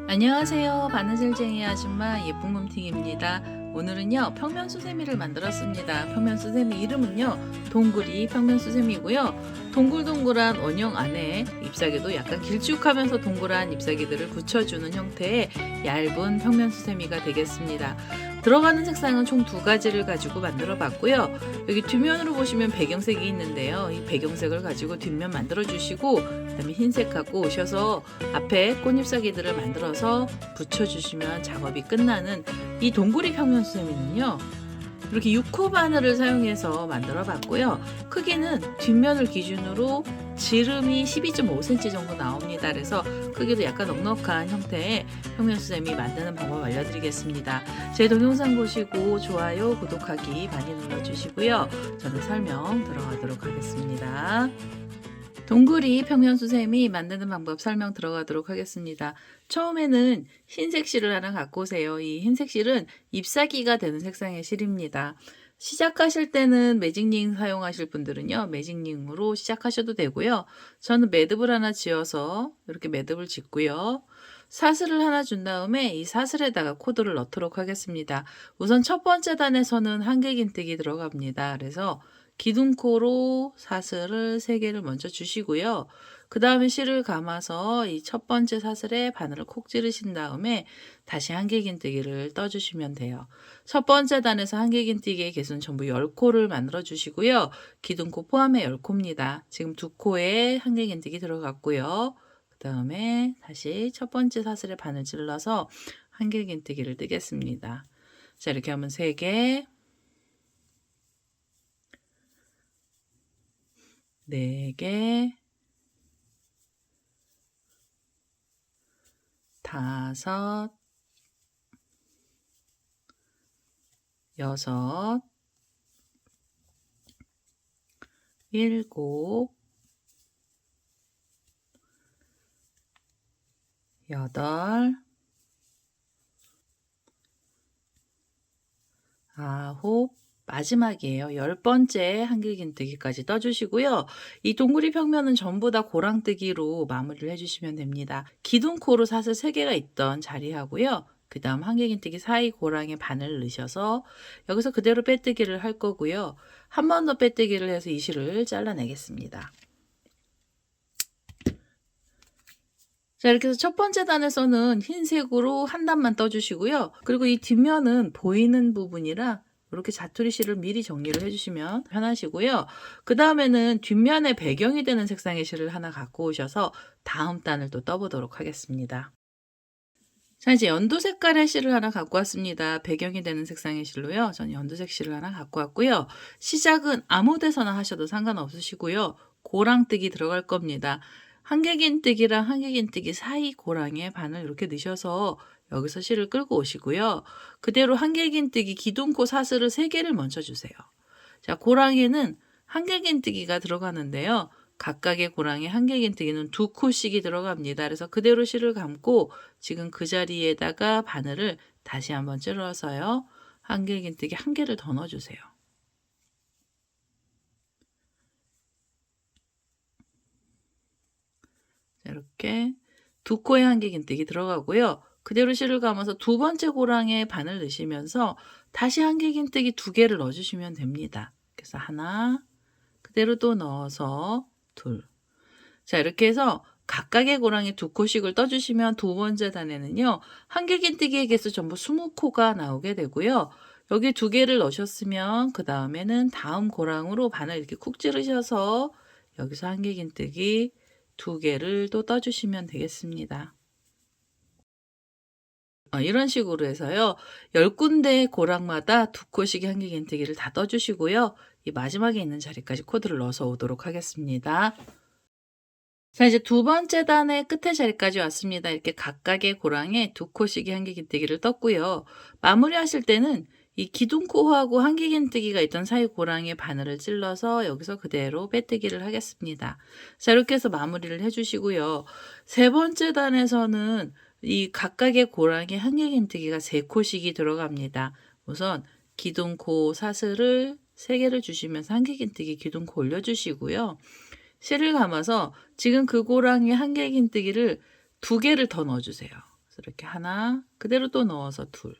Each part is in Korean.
안녕하세요. 바느질쟁이 아줌마 예쁜 곰팅입니다. 오늘은요 평면 수세미를 만들었습니다. 평면 수세미 이름은요 동그리 평면 수세미고요. 동글동글한 원형 안에 잎사귀도 약간 길쭉하면서 동그란 잎사귀들을 붙여주는 형태의 얇은 평면 수세미가 되겠습니다. 들어가는 색상은 총 두 가지를 가지고 만들어 봤고요. 여기 뒷면으로 보시면 배경색이 있는데요. 이 배경색을 가지고 뒷면 만들어 주시고 그다음에 흰색하고 오셔서 앞에 꽃잎사귀들을 만들어서 붙여주시면 작업이 끝나는 이 동그리 평면 수세미는요. 이렇게 6호 바늘을 사용해서 만들어 봤고요. 크기는 뒷면을 기준으로 지름이 12.5cm 정도 나옵니다. 그래서 크기도 약간 넉넉한 형태의 평면 수세미 만드는 방법 알려드리겠습니다. 제 동영상 보시고 좋아요, 구독하기 많이 눌러주시고요. 저는 설명 들어가도록 하겠습니다. 동그리 평면 수세미 만드는 방법 설명 들어가도록 하겠습니다. 처음에는 흰색 실을 하나 갖고 오세요. 이 흰색 실은 잎사귀가 되는 색상의 실입니다. 시작하실 때는 매직링 사용하실 분들은요. 매직링으로 시작하셔도 되고요. 저는 매듭을 하나 지어서 이렇게 매듭을 짓고요. 사슬을 하나 준 다음에 이 사슬에다가 코드를 넣도록 하겠습니다. 우선 첫 번째 단에서는 한길긴뜨기 들어갑니다. 그래서 기둥코로 사슬을 3개를 먼저 주시고요. 그 다음에 실을 감아서 이 첫 번째 사슬에 바늘을 콕 찌르신 다음에 다시 한길긴뜨기를 떠주시면 돼요. 첫 번째 단에서 한길긴뜨기의 개수는 전부 10코를 만들어 주시고요. 기둥코 포함해 10코입니다. 지금 2코에 한길긴뜨기 들어갔고요. 그 다음에 다시 첫 번째 사슬에 바늘 찔러서 한길긴뜨기를 뜨겠습니다. 자, 이렇게 하면 3개, 4개, 5, 6, 7, 8, 9, 마지막이에요. 10번째 한길긴뜨기까지 떠주시고요. 이 동그리 평면은 전부 다 고랑뜨기로 마무리를 해주시면 됩니다. 기둥코로 사슬 3개가 있던 자리하고요. 그 다음 한길긴뜨기 사이 고랑에 바늘 넣으셔서 여기서 그대로 빼뜨기를 할 거고요. 한 번 더 빼뜨기를 해서 이 실을 잘라내겠습니다. 자, 이렇게 해서 첫 번째 단에서는 흰색으로 한 단만 떠주시고요. 그리고 이 뒷면은 보이는 부분이라 이렇게 자투리 실을 미리 정리를 해주시면 편하시고요. 그 다음에는 뒷면에 배경이 되는 색상의 실을 하나 갖고 오셔서 다음 단을 또 떠보도록 하겠습니다. 자, 이제 연두 색깔의 실을 하나 갖고 왔습니다. 배경이 되는 색상의 실로요. 저는 연두색 실을 하나 갖고 왔고요. 시작은 아무 데서나 하셔도 상관없으시고요. 고랑뜨기 들어갈 겁니다. 한길긴뜨기랑 한길긴뜨기 사이 고랑에 바늘 이렇게 넣으셔서 여기서 실을 끌고 오시고요. 그대로 한길긴뜨기 기둥코 사슬을 3개를 먼저 주세요. 자, 고랑에는 한길긴뜨기가 들어가는데요. 각각의 고랑에 한길긴뜨기는 2코씩이 들어갑니다. 그래서 그대로 실을 감고 지금 그 자리에다가 바늘을 다시 한번 찔러서요. 한길긴뜨기 1개를 더 넣어주세요. 자, 이렇게 2코의 한길긴뜨기 들어가고요. 그대로 실을 감아서 2번째 고랑에 바늘 넣으시면서 다시 한길긴뜨기 2개를 넣어주시면 됩니다. 그래서 하나, 그대로 또 넣어서 둘. 자, 이렇게 해서 각각의 고랑에 2코씩을 떠주시면 두 번째 단에는요. 한길긴뜨기의 개수 전부 20코가 나오게 되고요. 여기 2개를 넣으셨으면 그 다음에는 다음 고랑으로 바늘 이렇게 쿡 찌르셔서 여기서 한길긴뜨기 2개를 또 떠주시면 되겠습니다. 이런 식으로 해서요. 10군데 고랑마다 2코씩의 한길긴뜨기를 다 떠주시고요. 이 마지막에 있는 자리까지 코드를 넣어서 오도록 하겠습니다. 자, 이제 두 번째 단의 끝에 자리까지 왔습니다. 이렇게 각각의 고랑에 2코씩의 한길긴뜨기를 떴고요. 마무리하실 때는 이 기둥코하고 한길긴뜨기가 있던 사이 고랑에 바늘을 찔러서 여기서 그대로 빼뜨기를 하겠습니다. 자, 이렇게 해서 마무리를 해주시고요. 세 번째 단에서는 이 각각의 고랑에 한길긴뜨기가 3코씩이 들어갑니다. 우선 기둥코 사슬을 3개를 주시면서 한길긴뜨기 기둥코 올려주시고요. 실을 감아서 지금 그 고랑이 한길긴뜨기를 2개를 더 넣어주세요. 그래서 이렇게 하나, 그대로 또 넣어서 둘.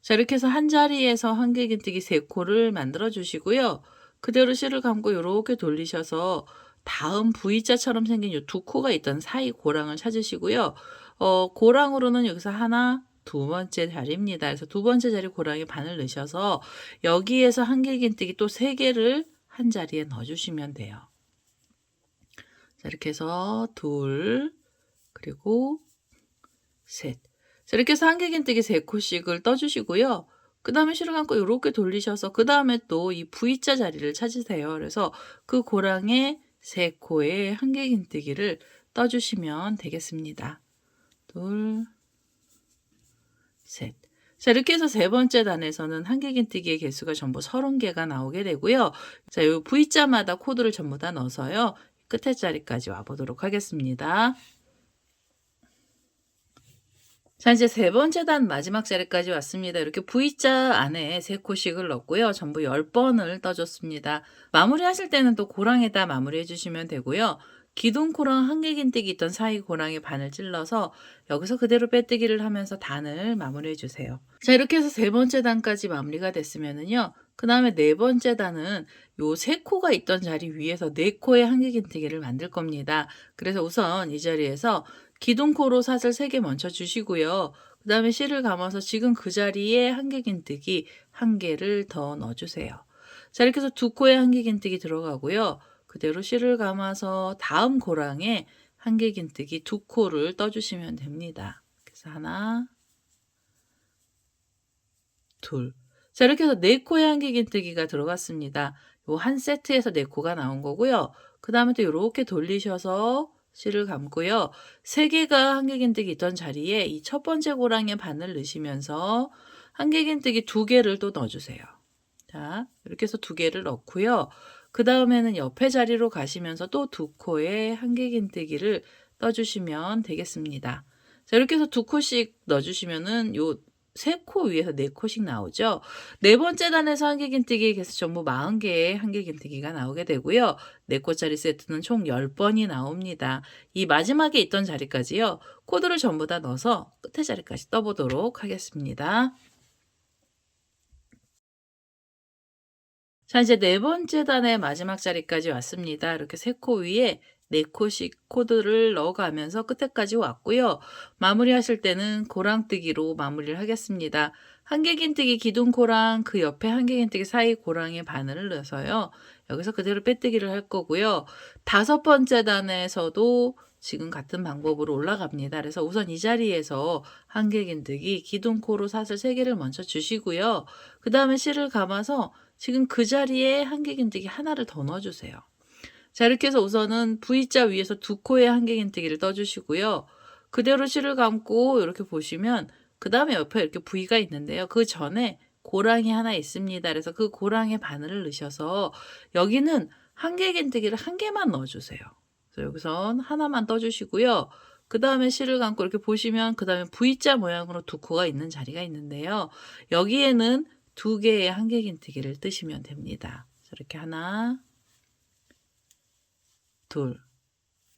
자, 이렇게 해서 한 자리에서 한길긴뜨기 3코를 만들어 주시고요. 그대로 실을 감고 이렇게 돌리셔서 다음 V자처럼 생긴 이 2코가 있던 사이 고랑을 찾으시고요. 고랑으로는 여기서 하나, 2번째 자리입니다. 그래서 2번째 자리 고랑에 바늘 넣으셔서 여기에서 한길긴뜨기 또 3개를 한 자리에 넣어주시면 돼요. 자, 이렇게 해서 둘, 그리고 셋. 자, 이렇게 해서 한길긴뜨기 3코씩을 떠주시고요. 그 다음에 실을 감고 이렇게 돌리셔서 그 다음에 또 이 V자 자리를 찾으세요. 그래서 그 고랑에 3코의 한길긴뜨기를 떠주시면 되겠습니다. 둘, 셋. 자, 이렇게 해서 3번째 단에서는 한길긴뜨기의 개수가 전부 30개가 나오게 되고요. 자, 이 V자마다 코드를 전부 다 넣어서요. 끝에 자리까지 와보도록 하겠습니다. 자, 이제 3번째 단 마지막 자리까지 왔습니다. 이렇게 V자 안에 3코씩을 넣고요. 전부 10번을 떠줬습니다. 마무리 하실 때는 또 고랑에다 마무리 해주시면 되고요. 기둥코랑 한길긴뜨기 있던 사이 고랑에 바늘 찔러서 여기서 그대로 빼뜨기를 하면서 단을 마무리해 주세요. 자, 이렇게 해서 3번째 단까지 마무리가 됐으면은요. 그 다음에 4번째 단은 요 3코가 있던 자리 위에서 4코의 한길긴뜨기를 만들 겁니다. 그래서 우선 이 자리에서 기둥코로 사슬 3개 먼저 주시고요. 그 다음에 실을 감아서 지금 그 자리에 한길긴뜨기 1개를 더 넣어주세요. 자, 이렇게 해서 2코의 한길긴뜨기 들어가고요. 그대로 실을 감아서 다음 고랑에 한길긴뜨기 2코를 떠주시면 됩니다. 그래서 하나, 둘. 자, 이렇게 해서 4코의 한길긴뜨기가 들어갔습니다. 요 한 세트에서 4코가 나온 거고요. 그 다음에 또 이렇게 돌리셔서 실을 감고요. 3개가 한길긴뜨기 있던 자리에 이 첫 번째 고랑에 바늘 넣으시면서 한길긴뜨기 2개를 또 넣어주세요. 자, 이렇게 해서 2개를 넣고요. 그 다음에는 옆에 자리로 가시면서 또 2코의 한길긴뜨기를 떠주시면 되겠습니다. 자, 이렇게 해서 2코씩 넣어주시면은 요 3코 위에서 4코씩 나오죠. 4번째 단에서 한길긴뜨기의 개수 전부 40개의 한길긴뜨기가 나오게 되고요. 4코짜리 세트는 총 10번이 나옵니다. 이 마지막에 있던 자리까지요. 코드를 전부 다 넣어서 끝에 자리까지 떠보도록 하겠습니다. 자, 이제 4번째 단의 마지막 자리까지 왔습니다. 이렇게 3코 위에 4코씩 코드를 넣어가면서 끝에까지 왔고요. 마무리하실 때는 고랑뜨기로 마무리를 하겠습니다. 한길긴뜨기 기둥코랑 그 옆에 한길긴뜨기 사이 고랑에 바늘을 넣어서요. 여기서 그대로 빼뜨기를 할 거고요. 5번째 단에서도 지금 같은 방법으로 올라갑니다. 그래서 우선 이 자리에서 한길긴뜨기 기둥코로 사슬 3개를 먼저 주시고요. 그 다음에 실을 감아서 지금 그 자리에 한길긴뜨기 하나를 더 넣어주세요. 자, 이렇게 해서 우선은 V자 위에서 2코의 한길긴뜨기를 떠주시고요. 그대로 실을 감고 이렇게 보시면 그 다음에 옆에 이렇게 V가 있는데요. 그 전에 고랑이 하나 있습니다. 그래서 그 고랑에 바늘을 넣으셔서 여기는 한길긴뜨기를 1개만 넣어주세요. 그래서 여기선 하나만 떠주시고요. 그 다음에 실을 감고 이렇게 보시면 그 다음에 V자 모양으로 2코가 있는 자리가 있는데요. 여기에는 2개의 한길긴뜨기를 뜨시면 됩니다. 이렇게 하나, 둘.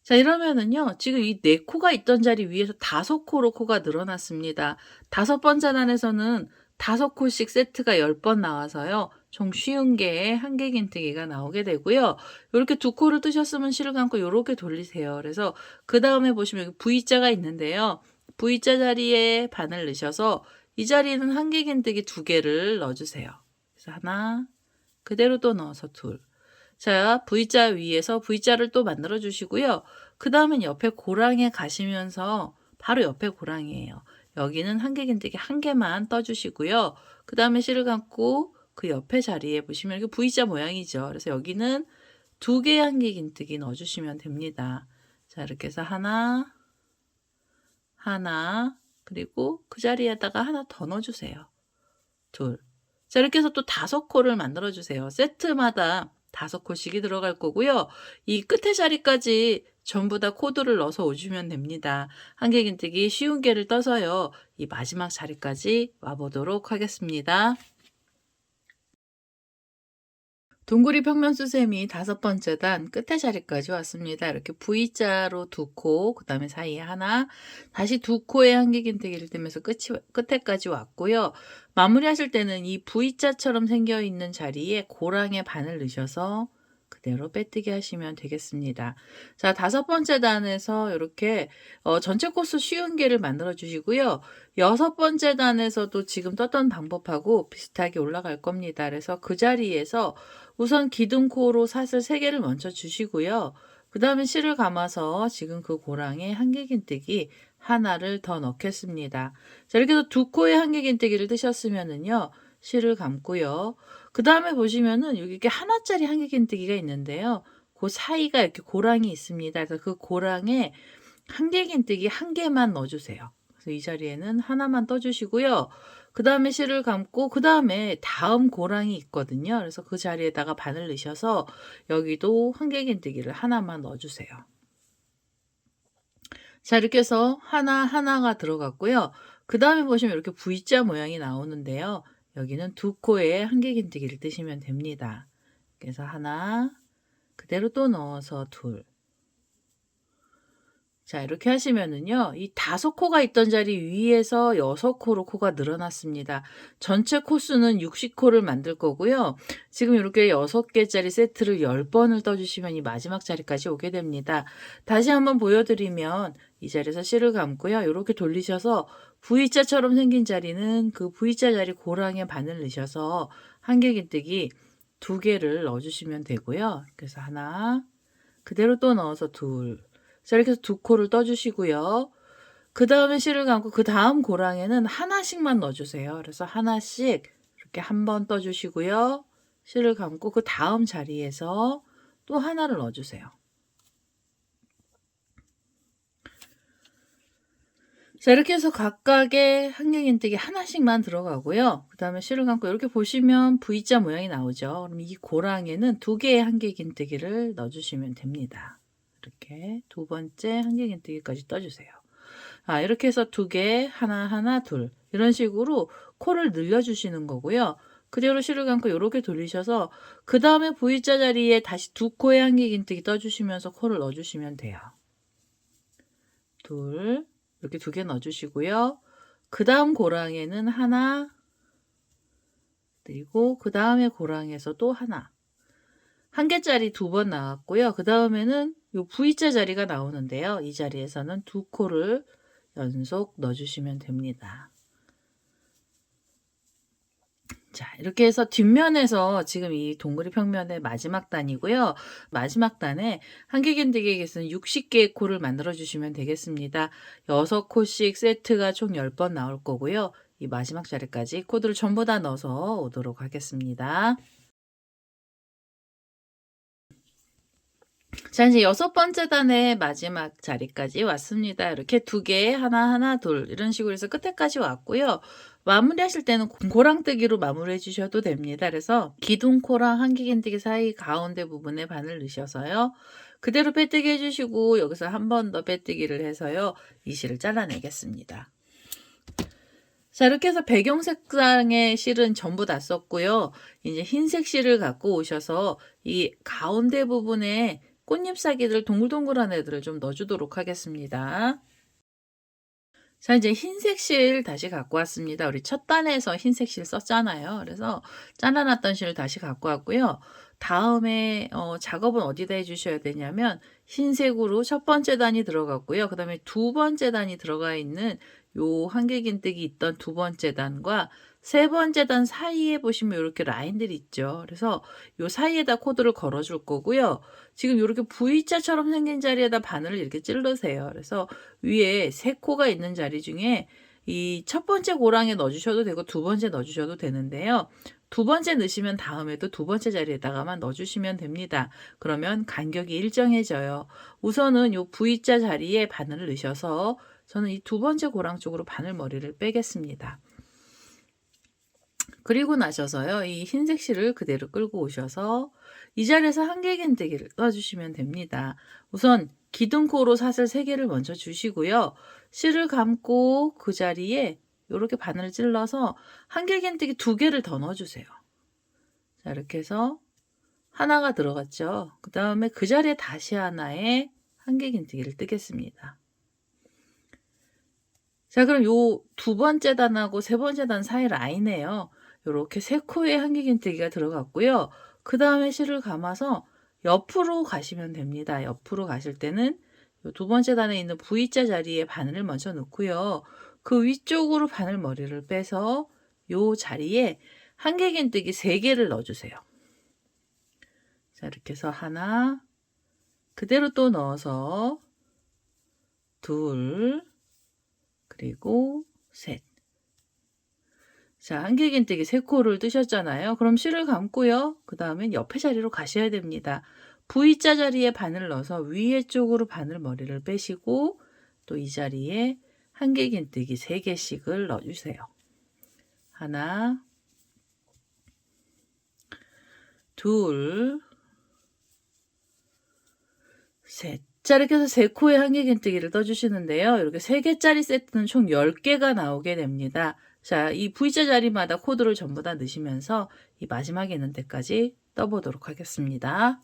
자, 이러면은요, 지금 이 4코가 있던 자리 위에서 5코로 코가 늘어났습니다. 5번째 단에서는 5코씩 세트가 10번 나와서요, 총 50개의 한길긴뜨기가 나오게 되고요. 이렇게 2코를 뜨셨으면 실을 감고 이렇게 돌리세요. 그래서 그 다음에 보시면 여기 V자가 있는데요. V자 자리에 바늘 넣으셔서 이 자리에는 한길긴뜨기 2개를 넣어주세요. 그래서 하나, 그대로 또 넣어서 둘. 자, V자 위에서 V자를 또 만들어 주시고요. 그 다음엔 옆에 고랑에 가시면서 바로 옆에 고랑이에요. 여기는 한길긴뜨기 1개만 떠주시고요. 그 다음에 실을 감고 그 옆에 자리에 보시면 이렇게 V자 모양이죠. 그래서 여기는 2개의 한길긴뜨기 넣어주시면 됩니다. 자, 이렇게 해서 하나, 하나, 그리고 그 자리에다가 하나 더 넣어주세요. 둘. 자, 이렇게 해서 또 5코를 만들어주세요. 세트마다 5코씩이 들어갈 거고요. 이 끝에 자리까지 전부 다 코드를 넣어서 오시면 됩니다. 한길긴뜨기 쉬운 개를 떠서요. 이 마지막 자리까지 와보도록 하겠습니다. 동구리 평면수세미 5번째 단 끝에 자리까지 왔습니다. 이렇게 V자로 2코, 그 다음에 사이에 하나, 다시 2코에 한길긴뜨기를 뜨면서 끝에까지 왔고요. 마무리하실 때는 이 V자처럼 생겨있는 자리에 고랑의 반을 넣으셔서 그대로 빼뜨기 하시면 되겠습니다. 자, 5번째 단에서 이렇게 전체 코스 쉬운 개를 만들어 주시고요. 6번째 단에서도 지금 떴던 방법하고 비슷하게 올라갈 겁니다. 그래서 그 자리에서 우선 기둥코로 사슬 3개를 먼저 주시고요. 그 다음에 실을 감아서 지금 그 고랑에 한길긴뜨기 하나를 더 넣겠습니다. 자, 이렇게 해서 2코에 한길긴뜨기를 뜨셨으면은요. 실을 감고요. 그 다음에 보시면은 여기 이렇게 하나짜리 한길긴뜨기가 있는데요. 그 사이가 이렇게 고랑이 있습니다. 그래서 그 고랑에 한길긴뜨기 1개만 넣어주세요. 그래서 이 자리에는 하나만 떠주시고요. 그 다음에 실을 감고 그 다음에 다음 고랑이 있거든요. 그래서 그 자리에다가 바늘 넣으셔서 여기도 한길긴뜨기를 하나만 넣어주세요. 자, 이렇게 해서 하나가 들어갔고요. 그 다음에 보시면 이렇게 V자 모양이 나오는데요. 여기는 2코에 한길긴뜨기를 뜨시면 됩니다. 그래서 하나, 그대로 또 넣어서 둘. 자, 이렇게 하시면은요, 이 5코가 있던 자리 위에서 6코로 코가 늘어났습니다. 전체 코수는 60코를 만들 거고요. 지금 이렇게 6개짜리 세트를 10번을 떠주시면 이 마지막 자리까지 오게 됩니다. 다시 한번 보여드리면 이 자리에서 실을 감고요. 이렇게 돌리셔서 V자처럼 생긴 자리는 그 V자 자리 고랑에 바늘 넣으셔서 한길긴뜨기 2개를 넣어주시면 되고요. 그래서 하나, 그대로 또 넣어서 둘. 자, 이렇게 해서 2코를 떠주시고요. 그 다음에 실을 감고 그 다음 고랑에는 하나씩만 넣어주세요. 그래서 하나씩 이렇게 한 번 떠주시고요. 실을 감고 그 다음 자리에서 또 하나를 넣어주세요. 자, 이렇게 해서 각각의 한길긴뜨기 하나씩만 들어가고요. 그 다음에 실을 감고 이렇게 보시면 V자 모양이 나오죠. 그럼 이 고랑에는 2개의 한길긴뜨기를 넣어주시면 됩니다. 이렇게 2번째 한길긴뜨기까지 떠주세요. 이렇게 해서 2개, 하나, 둘 이런 식으로 코를 늘려주시는 거고요. 그대로 실을 감고 이렇게 돌리셔서 그 다음에 V자 자리에 다시 2코의 한길긴뜨기 떠주시면서 코를 넣어주시면 돼요. 둘, 이렇게 2개 넣어주시고요. 그 다음 고랑에는 하나, 그리고 그 다음에 고랑에서 또 하나. 1개짜리 2번 나왔고요. 그 다음에는 요 V자 자리가 나오는데요. 이 자리에서는 2코를 연속 넣어주시면 됩니다. 자, 이렇게 해서 뒷면에서 지금 이 동그리 평면의 마지막 단이고요. 마지막 단에 한길긴뜨기에서는 60개의 코를 만들어 주시면 되겠습니다. 6코씩 세트가 총 10번 나올 거고요. 이 마지막 자리까지 코드를 전부 다 넣어서 오도록 하겠습니다. 자, 이제 6번째 단의 마지막 자리까지 왔습니다. 이렇게 2개, 하나, 둘 이런 식으로 해서 끝에까지 왔고요. 마무리하실 때는 고랑뜨기로 마무리해 주셔도 됩니다. 그래서 기둥코랑 한길긴뜨기 사이 가운데 부분에 바늘 넣으셔서요. 그대로 빼뜨기 해주시고 여기서 한 번 더 빼뜨기를 해서요. 이 실을 잘라내겠습니다. 자, 이렇게 해서 배경 색상의 실은 전부 다 썼고요. 이제 흰색 실을 갖고 오셔서 이 가운데 부분에 꽃잎사기들 동글동글한 애들을 좀 넣어주도록 하겠습니다. 자, 이제 흰색 실 다시 갖고 왔습니다. 우리 첫 단에서 흰색 실 썼잖아요. 그래서 잘라놨던 실을 다시 갖고 왔고요. 다음에 작업은 어디다 해주셔야 되냐면 흰색으로 첫 번째 단이 들어갔고요. 그 다음에 2번째 단이 들어가 있는 요 한길긴뜨기 있던 2번째 단과 3번째 단 사이에 보시면 이렇게 라인들이 있죠. 그래서 요 사이에다 코드를 걸어줄 거고요. 지금 이렇게 V자처럼 생긴 자리에다 바늘을 이렇게 찔러세요. 그래서 위에 3코가 있는 자리 중에 이 첫 번째 고랑에 넣어주셔도 되고 2번째 넣어주셔도 되는데요. 2번째 넣으시면 다음에도 2번째 자리에다가만 넣어주시면 됩니다. 그러면 간격이 일정해져요. 우선은 이 V자 자리에 바늘을 넣으셔서 저는 이 2번째 고랑 쪽으로 바늘머리를 빼겠습니다. 그리고 나셔서요. 이 흰색 실을 그대로 끌고 오셔서 이 자리에서 한길긴뜨기를 떠주시면 됩니다. 우선 기둥코로 사슬 3개를 먼저 주시고요. 실을 감고 그 자리에 이렇게 바늘을 찔러서 한길긴뜨기 2개를 더 넣어주세요. 자, 이렇게 해서 하나가 들어갔죠. 그 다음에 그 자리에 다시 하나의 한길긴뜨기를 뜨겠습니다. 자, 그럼 요 두 번째 단하고 세 번째 단 사이 라인에요. 요렇게 3코의 한길긴뜨기가 들어갔고요. 그 다음에 실을 감아서 옆으로 가시면 됩니다. 옆으로 가실 때는 요 두 번째 단에 있는 V자 자리에 바늘을 먼저 넣고요. 그 위쪽으로 바늘머리를 빼서 요 자리에 한길긴뜨기 3개를 넣어주세요. 자, 이렇게 해서 하나, 그대로 또 넣어서 둘, 그리고 셋. 자, 한길긴뜨기 3코를 뜨셨잖아요. 그럼 실을 감고요. 그 다음엔 옆에 자리로 가셔야 됩니다. V자 자리에 바늘 넣어서 위에 쪽으로 바늘머리를 빼시고 또 이 자리에 한길긴뜨기 3개씩을 넣어주세요. 하나, 둘, 셋. 자, 이렇게 해서 3코의 한길긴뜨기를 떠주시는데요. 이렇게 3개짜리 세트는 총 10개가 나오게 됩니다. 자, 이 V자 자리마다 코드를 전부 다 넣으시면서 이 마지막에 있는 데까지 떠보도록 하겠습니다.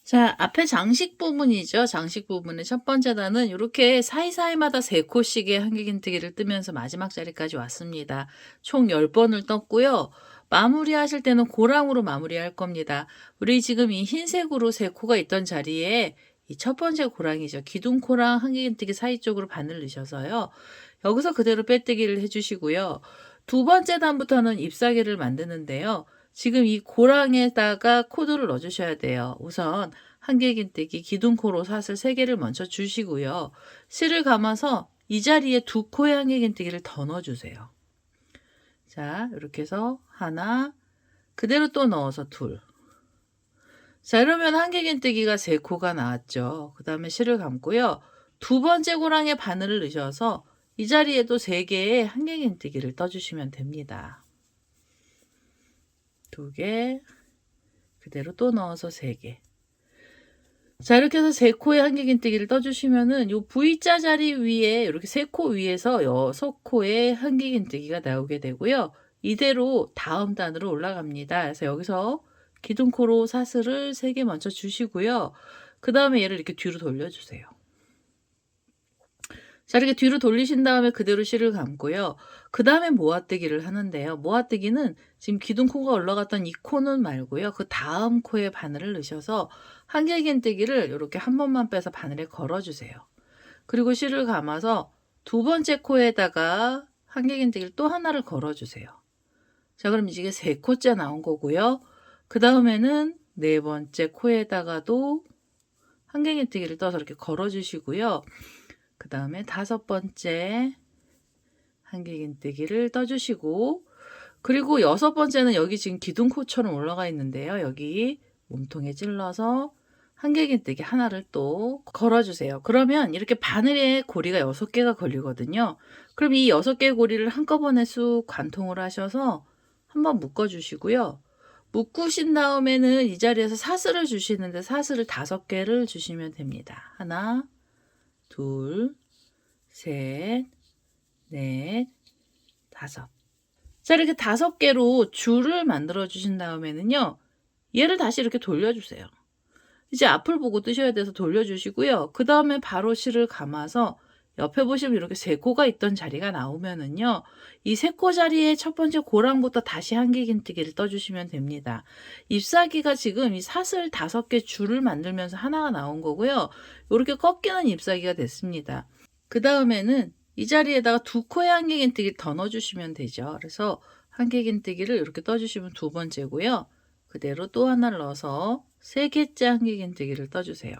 자, 앞에 장식 부분이죠. 장식 부분의 첫 번째 단은 이렇게 사이사이마다 3코씩의 한길긴뜨기를 뜨면서 마지막 자리까지 왔습니다. 총 10번을 떴고요. 마무리하실 때는 고랑으로 마무리할 겁니다. 우리 지금 이 흰색으로 3코가 있던 자리에 이 첫 번째 고랑이죠. 기둥코랑 한길긴뜨기 사이 쪽으로 바늘 넣으셔서요. 여기서 그대로 빼뜨기를 해주시고요. 두 번째 단부터는 잎사귀를 만드는데요. 지금 이 고랑에다가 코드를 넣어주셔야 돼요. 우선 한길긴뜨기 기둥코로 사슬 3개를 먼저 주시고요. 실을 감아서 이 자리에 2코의 한길긴뜨기를 더 넣어주세요. 자, 이렇게 해서 하나, 그대로 또 넣어서 둘. 자, 이러면 한길긴뜨기가 3코가 나왔죠. 그 다음에 실을 감고요. 두 번째 고랑에 바늘을 넣으셔서 이 자리에도 3개의 한길긴뜨기를 떠주시면 됩니다. 2개, 그대로 또 넣어서 3개. 자, 이렇게 해서 3코의 한길긴뜨기를 떠주시면은 요 V자 자리 위에 이렇게 3코 위에서 6코의 한길긴뜨기가 나오게 되고요. 이대로 다음 단으로 올라갑니다. 그래서 여기서 기둥코로 사슬을 3개 먼저 주시고요. 그 다음에 얘를 이렇게 뒤로 돌려주세요. 자, 이렇게 뒤로 돌리신 다음에 그대로 실을 감고요. 그 다음에 모아뜨기를 하는데요. 모아뜨기는 지금 기둥코가 올라갔던 이 코는 말고요. 그 다음 코에 바늘을 넣으셔서 한길긴뜨기를 이렇게 한 번만 빼서 바늘에 걸어주세요. 그리고 실을 감아서 두 번째 코에다가 한길긴뜨기를 또 하나를 걸어주세요. 자, 그럼 이게 3코째 나온 거고요. 그 다음에는 네 번째 코에다가도 한길긴뜨기를 떠서 이렇게 걸어주시고요. 그 다음에 5번째 한길긴뜨기를 떠주시고, 그리고 6번째는 여기 지금 기둥코처럼 올라가 있는데요. 여기 몸통에 찔러서 한길긴뜨기 하나를 또 걸어주세요. 그러면 이렇게 바늘에 고리가 6개가 걸리거든요. 그럼 이 6개의 고리를 한꺼번에 쑥 관통을 하셔서 한번 묶어주시고요. 묶으신 다음에는 이 자리에서 사슬을 주시는데 사슬을 5개를 주시면 됩니다. 하나, 둘, 셋, 넷, 5. 자, 이렇게 5개로 줄을 만들어 주신 다음에는요. 얘를 다시 이렇게 돌려주세요. 이제 앞을 보고 뜨셔야 돼서 돌려주시고요. 그 다음에 바로 실을 감아서 옆에 보시면 이렇게 3코가 있던 자리가 나오면은요. 이 3코 자리에 첫 번째 고랑부터 다시 한길긴뜨기를 떠주시면 됩니다. 잎사귀가 지금 이 사슬 5개 줄을 만들면서 하나가 나온 거고요. 이렇게 꺾이는 잎사귀가 됐습니다. 그 다음에는 이 자리에다가 2코의 한길긴뜨기를 더 넣어주시면 되죠. 그래서 한길긴뜨기를 이렇게 떠주시면 2번째고요. 그대로 또 하나를 넣어서 3개째 한길긴뜨기를 떠주세요.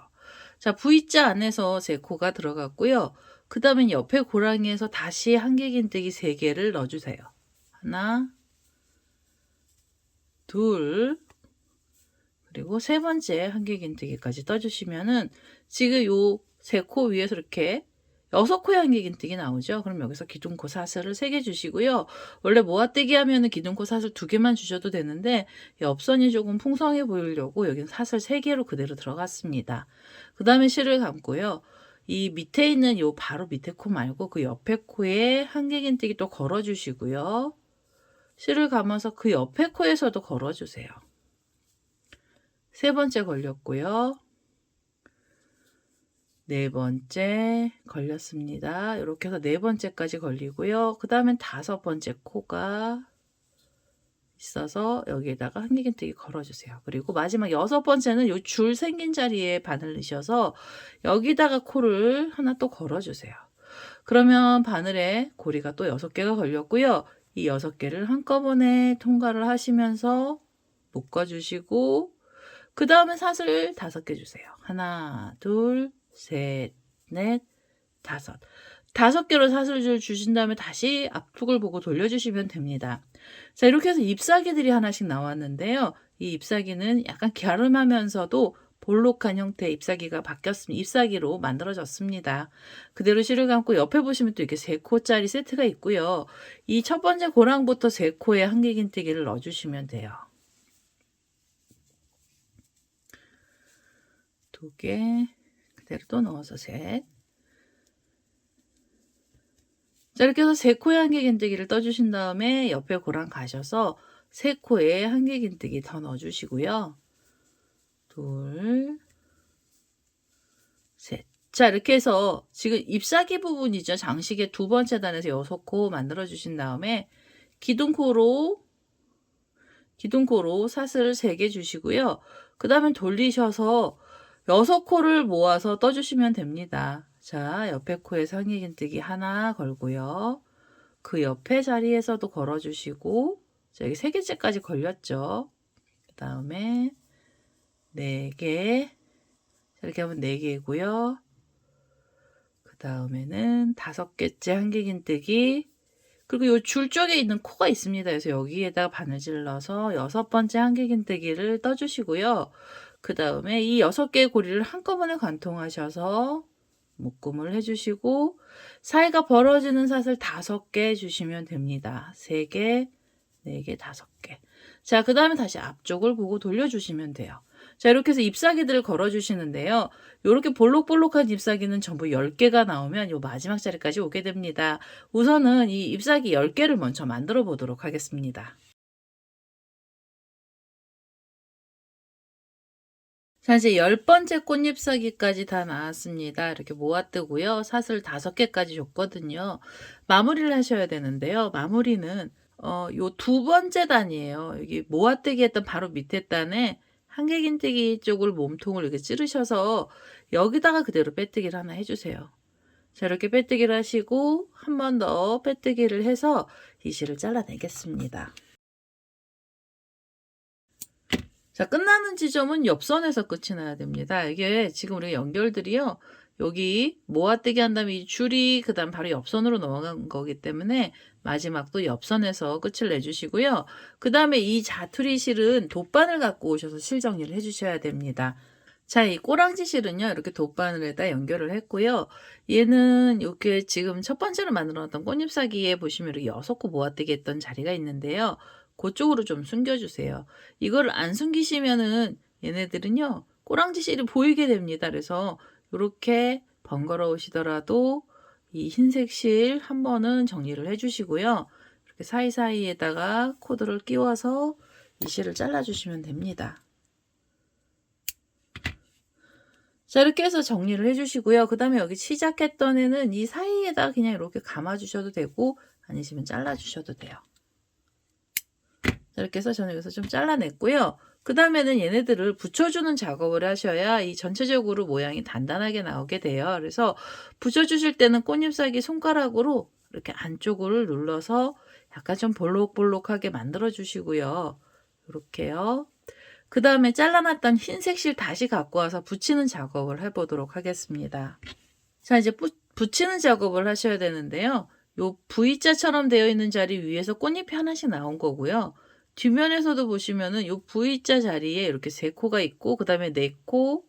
자, V자 안에서 3코가 들어갔고요. 그 다음에 옆에 고랑이에서 다시 한길긴뜨기 3개를 넣어주세요. 하나, 둘, 그리고 3번째 한길긴뜨기까지 떠주시면은 지금 요 3코 위에서 이렇게 6코의 한길긴뜨기 나오죠. 그럼 여기서 기둥코 사슬을 3개 주시고요. 원래 모아뜨기 하면은 기둥코 사슬 2개만 주셔도 되는데 옆선이 조금 풍성해 보이려고 여기는 사슬 3개로 그대로 들어갔습니다. 그 다음에 실을 감고요. 이 밑에 있는 요 바로 밑에 코 말고 그 옆에 코에 한길긴뜨기 또 걸어 주시고요. 실을 감아서 그 옆에 코에서도 걸어주세요. 세 번째 걸렸고요. 네 번째 걸렸습니다. 이렇게 해서 네 번째까지 걸리고요. 그 다음엔 다섯 번째 코가 있어서 여기에다가 한길긴뜨기 걸어주세요. 그리고 마지막 여섯 번째는 요 줄 생긴 자리에 바늘 넣으셔서 여기다가 코를 하나 또 걸어주세요. 그러면 바늘에 고리가 또 6개가 걸렸고요. 이 6개를 한꺼번에 통과를 하시면서 묶어주시고 그 다음에 사슬 5개 주세요. 하나, 둘, 셋, 넷, 다섯. 5개로 사슬줄 주신 다음에 다시 앞쪽을 보고 돌려주시면 됩니다. 자, 이렇게 해서 잎사귀들이 하나씩 나왔는데요. 이 잎사귀는 약간 갸름하면서도 볼록한 형태의 잎사귀가 바뀌었습니다. 잎사귀로 만들어졌습니다. 그대로 실을 감고 옆에 보시면 또 이렇게 3코짜리 세트가 있고요. 이 첫 번째 고랑부터 3코에 한길긴뜨기를 넣어주시면 돼요. 2개 그대로 또 넣어서 셋. 자, 이렇게 해서 3코에 한길긴뜨기를 떠주신 다음에 옆에 고랑 가셔서 3코에 한길긴뜨기 더 넣어주시고요. 둘, 셋. 자, 이렇게 해서 지금 잎사귀 부분이죠. 장식의 두 번째 단에서 6코 만들어 주신 다음에 기둥코로 사슬 3개 주시고요. 그 다음에 돌리셔서 6코를 모아서 떠주시면 됩니다. 자, 옆에 코에 한길긴뜨기 하나 걸고요. 그 옆에 자리에서도 걸어주시고, 자, 여기 3개째까지 걸렸죠. 그 다음에 4개. 이렇게 하면 4개고요. 그 다음에는 5개째 한길긴뜨기. 그리고 이 줄 쪽에 있는 코가 있습니다. 그래서 여기에다가 바느질 넣어서 6번째 한길긴뜨기를 떠주시고요. 그 다음에 이 6개의 고리를 한꺼번에 관통하셔서 묶음을 해주시고 사이가 벌어지는 사슬 5개 주시면 됩니다. 3개, 4개, 5개. 자, 그 다음에 다시 앞쪽을 보고 돌려주시면 돼요. 자, 이렇게 해서 잎사귀들을 걸어주시는데요. 이렇게 볼록볼록한 잎사귀는 전부 10개가 나오면 요 마지막 자리까지 오게 됩니다. 우선은 이 잎사귀 10개를 먼저 만들어 보도록 하겠습니다. 자, 이제 10번째 꽃잎사귀까지 다 나왔습니다. 이렇게 모아뜨고요. 사슬 5개까지 줬거든요. 마무리를 하셔야 되는데요. 마무리는 요 2번째 단이에요. 여기 모아뜨기 했던 바로 밑에 단에 한길긴뜨기 쪽을 몸통을 이렇게 찌르셔서 여기다가 그대로 빼뜨기를 하나 해주세요. 자, 이렇게 빼뜨기를 하시고 한 번 더 빼뜨기를 해서 이 실을 잘라내겠습니다. 자, 끝나는 지점은 옆선에서 끝이 나야 됩니다. 이게 지금 우리 연결들이요. 여기 모아뜨기 한 다음에 이 줄이 그 다음 바로 옆선으로 넘어간 거기 때문에 마지막도 옆선에서 끝을 내주시고요. 그 다음에 이 자투리 실은 돗바늘 갖고 오셔서 실 정리를 해주셔야 됩니다. 자, 이 꼬랑지 실은요. 이렇게 돗바늘에다 연결을 했고요. 얘는 이렇게 지금 첫 번째로 만들어놨던 꽃잎사귀에 보시면 이렇게 6코 모아뜨기 했던 자리가 있는데요. 그쪽으로 좀 숨겨주세요. 이걸 안 숨기시면은 얘네들은요. 꼬랑지 실이 보이게 됩니다. 그래서 이렇게 번거로우시더라도 이 흰색 실 한 번은 정리를 해주시고요. 이렇게 사이사이에다가 코드를 끼워서 이 실을 잘라주시면 됩니다. 자, 이렇게 해서 정리를 해주시고요. 그 다음에 여기 시작했던 애는 이 사이에다 그냥 이렇게 감아주셔도 되고 아니시면 잘라주셔도 돼요. 자, 이렇게 해서 저는 여기서 좀 잘라냈고요. 그 다음에는 얘네들을 붙여주는 작업을 하셔야 이 전체적으로 모양이 단단하게 나오게 돼요. 그래서 붙여주실 때는 꽃잎사귀 손가락으로 이렇게 안쪽을 눌러서 약간 좀 볼록볼록하게 만들어 주시고요. 이렇게요. 그 다음에 잘라놨던 흰색 실 다시 갖고 와서 붙이는 작업을 해보도록 하겠습니다. 자, 이제 붙이는 작업을 하셔야 되는데요. 요 V자처럼 되어 있는 자리 위에서 꽃잎이 하나씩 나온 거고요. 뒷면에서도 보시면은 요 V자 자리에 이렇게 3코가 있고 그 다음에 4코, 5,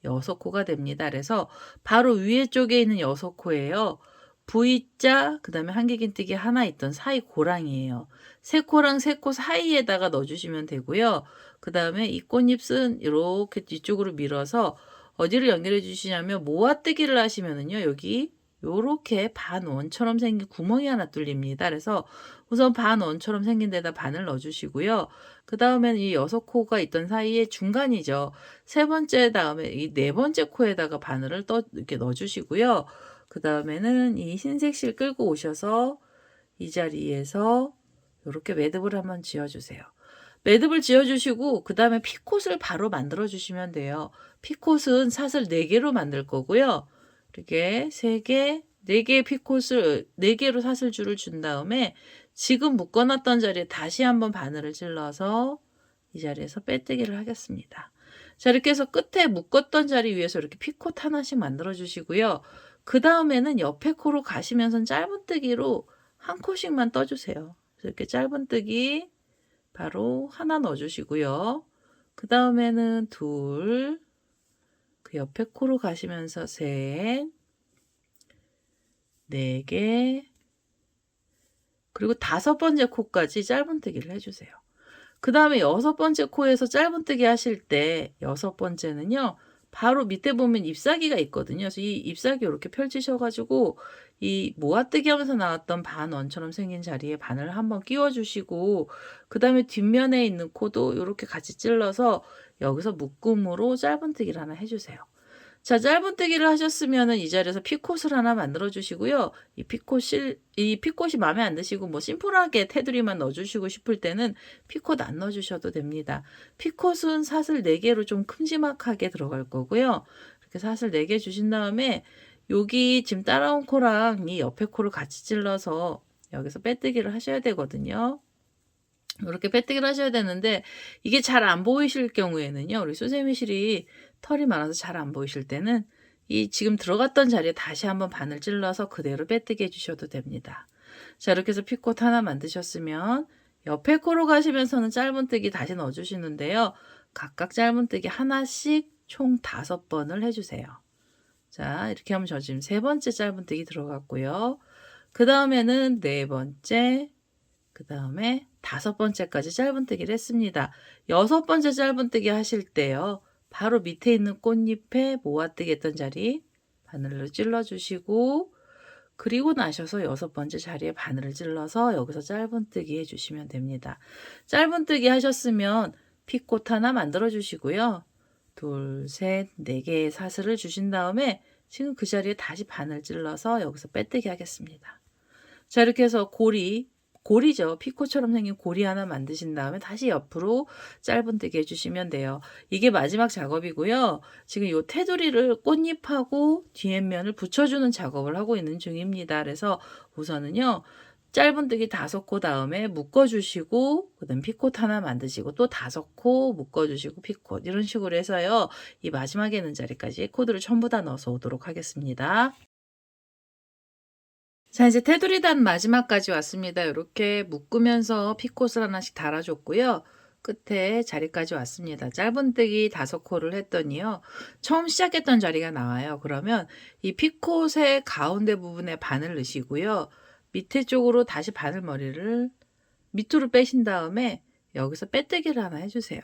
6코가 됩니다. 그래서 바로 위에 쪽에 있는 6코예요. V자, 그 다음에 한길긴뜨기 하나 있던 사이 고랑이에요. 3코랑 3코 사이에다가 넣어주시면 되고요. 그 다음에 이 꽃잎은 이렇게 뒤쪽으로 밀어서 어디를 연결해 주시냐면 모아뜨기를 하시면은요. 여기 요렇게 반원처럼 생긴 구멍이 하나 뚫립니다. 그래서 우선 반원처럼 생긴 데다 바늘 넣어주시고요. 그 다음에는 이 6코가 있던 사이에 중간이죠. 세 번째 다음에 이 네 번째 코에다가 바늘을 이렇게 넣어주시고요. 그 다음에는 이 흰색 실 끌고 오셔서 이 자리에서 이렇게 매듭을 한번 지어주세요. 매듭을 지어주시고 그 다음에 피콧을 바로 만들어 주시면 돼요. 피콧은 사슬 4개로 만들 거고요. 이렇게 3개, 4개의 피콧을 4개로 사슬줄을 준 다음에 지금 묶어놨던 자리에 다시 한번 바늘을 찔러서 이 자리에서 빼뜨기를 하겠습니다. 자, 이렇게 해서 끝에 묶었던 자리 위에서 이렇게 피콧 하나씩 만들어 주시고요. 그 다음에는 옆에 코로 가시면서 짧은뜨기로 한 코씩만 떠주세요. 이렇게 짧은뜨기 바로 하나 넣어주시고요. 그 다음에는 둘, 그 옆에 코로 가시면서 셋, 4개, 그리고 5번째 코까지 짧은뜨기를 해주세요. 그 다음에 6번째 코에서 짧은뜨기 하실 때 6번째는요. 바로 밑에 보면 잎사귀가 있거든요. 그래서 이 잎사귀 이렇게 펼치셔가지고 이 모아뜨기 하면서 나왔던 반원처럼 생긴 자리에 바늘을 한번 끼워주시고 그 다음에 뒷면에 있는 코도 이렇게 같이 찔러서 여기서 묶음으로 짧은뜨기를 하나 해주세요. 자, 짧은뜨기를 하셨으면은 이 자리에서 피콧을 하나 만들어 주시고요. 이 피콧이 마음에 안 드시고 뭐 심플하게 테두리만 넣어주시고 싶을 때는 피콧 안 넣어주셔도 됩니다. 피콧은 사슬 4개로 좀 큼지막하게 들어갈 거고요. 이렇게 사슬 4개 주신 다음에 여기 지금 따라온 코랑 이 옆에 코를 같이 찔러서 여기서 빼뜨기를 하셔야 되거든요. 이렇게 빼뜨기를 하셔야 되는데 이게 잘 안 보이실 경우에는요. 우리 수세미실이 털이 많아서 잘 안 보이실 때는 이 지금 들어갔던 자리에 다시 한번 바늘 찔러서 그대로 빼뜨기 해주셔도 됩니다. 자, 이렇게 해서 피콧 하나 만드셨으면 옆에 코로 가시면서는 짧은뜨기 다시 넣어주시는데요. 각각 짧은뜨기 하나씩 총 5번을 해주세요. 자, 이렇게 하면 저 지금 3번째 짧은뜨기 들어갔고요. 그 다음에는 4번째, 그 다음에 5번째까지 짧은뜨기를 했습니다. 6번째 짧은뜨기 하실 때요. 바로 밑에 있는 꽃잎에 모아뜨기 했던 자리 바늘로 찔러주시고 그리고 나셔서 6번째 자리에 바늘을 찔러서 여기서 짧은뜨기 해주시면 됩니다. 짧은뜨기 하셨으면 피꽃 하나 만들어 주시고요. 둘, 셋, 4개의 사슬을 주신 다음에 지금 그 자리에 다시 바늘 찔러서 여기서 빼뜨기 하겠습니다. 자, 이렇게 해서 고리죠. 피코처럼 생긴 고리 하나 만드신 다음에 다시 옆으로 짧은뜨기 해주시면 돼요. 이게 마지막 작업이고요. 지금 이 테두리를 꽃잎하고 뒤에면을 붙여주는 작업을 하고 있는 중입니다. 그래서 우선은요. 짧은뜨기 5코 다음에 묶어주시고 그 다음 피콧 하나 만드시고 또 5코 묶어주시고 피콧 이런 식으로 해서요. 이 마지막에 있는 자리까지 코드를 전부 다 넣어서 오도록 하겠습니다. 자, 이제 테두리 단 마지막까지 왔습니다. 이렇게 묶으면서 피콧을 하나씩 달아줬고요. 끝에 자리까지 왔습니다. 짧은뜨기 5코를 했더니요. 처음 시작했던 자리가 나와요. 그러면 이 피콧의 가운데 부분에 바늘 넣으시고요. 밑에 쪽으로 다시 바늘머리를 밑으로 빼신 다음에 여기서 빼뜨기를 하나 해주세요.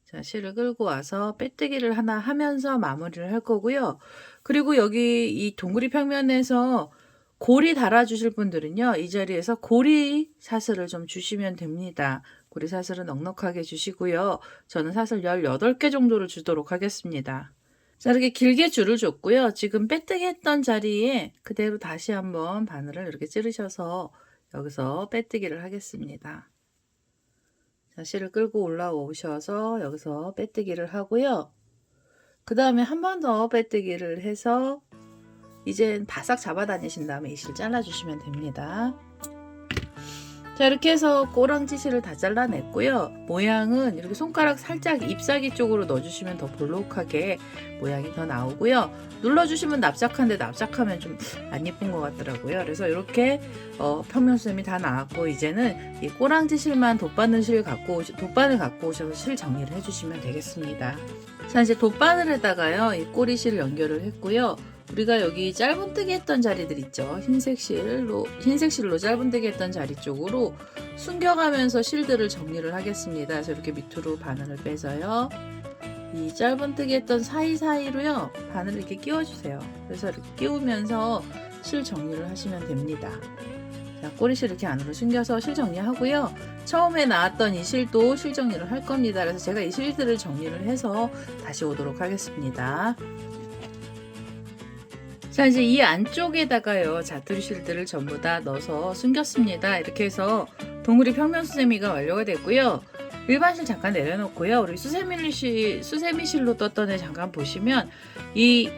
자, 실을 끌고 와서 빼뜨기를 하나 하면서 마무리를 할 거고요. 그리고 여기 이 동그리 평면에서 고리 달아주실 분들은요. 이 자리에서 고리 사슬을 좀 주시면 됩니다. 고리 사슬은 넉넉하게 주시고요. 저는 사슬 18개 정도를 주도록 하겠습니다. 자, 이렇게 길게 줄을 줬고요. 지금 빼뜨기 했던 자리에 그대로 다시 한번 바늘을 이렇게 찌르셔서 여기서 빼뜨기를 하겠습니다. 자, 실을 끌고 올라오셔서 여기서 빼뜨기를 하고요. 그 다음에 한 번 더 빼뜨기를 해서 이젠 바싹 잡아 다니신 다음에 이 실 잘라주시면 됩니다. 자, 이렇게 해서 꼬랑지 실을 다 잘라냈고요. 모양은 이렇게 손가락 살짝 잎사귀 쪽으로 넣어주시면 더 볼록하게 모양이 더 나오고요. 눌러주시면 납작한데 납작하면 좀 안 예쁜 것 같더라고요. 그래서 이렇게 평면수염이 다 나왔고 이제는 이 꼬랑지 실만 돗바늘 갖고 오셔서 실 정리를 해주시면 되겠습니다. 자, 이제 돗바늘에다가요 이 꼬리실을 연결을 했고요. 우리가 여기 짧은뜨기 했던 자리들 있죠. 흰색 실로 짧은뜨기 했던 자리 쪽으로 숨겨가면서 실들을 정리를 하겠습니다. 그래서 이렇게 밑으로 바늘을 빼서요. 이 짧은뜨기 했던 사이사이로요 바늘을 이렇게 끼워주세요. 그래서 이렇게 끼우면서 실 정리를 하시면 됩니다. 자, 꼬리실 이렇게 안으로 숨겨서 실 정리하고요. 처음에 나왔던 이 실도 실 정리를 할 겁니다. 그래서 제가 이 실들을 정리를 해서 다시 오도록 하겠습니다. 자, 이제 이 안쪽에다가요 자투리 실들을 전부 다 넣어서 숨겼습니다. 이렇게 해서 동그리 평면 수세미가 완료가 됐고요. 일반 실 잠깐 내려놓고요. 우리 수세미 실로 떴던 애 잠깐 보시면 이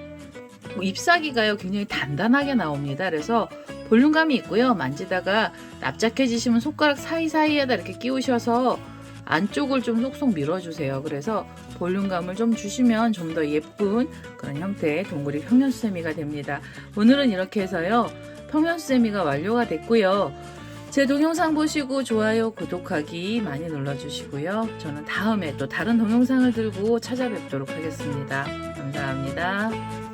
잎사귀가요 굉장히 단단하게 나옵니다. 그래서 볼륨감이 있고요. 만지다가 납작해지시면 손가락 사이사이에다 이렇게 끼우셔서 안쪽을 좀 쏙쏙 밀어주세요. 그래서 볼륨감을 좀 주시면 좀 더 예쁜 그런 형태의 동그리 평면 수세미가 됩니다. 오늘은 이렇게 해서요 평면 수세미가 완료가 됐고요. 제 동영상 보시고 좋아요, 구독하기 많이 눌러주시고요. 저는 다음에 또 다른 동영상을 들고 찾아뵙도록 하겠습니다. 감사합니다.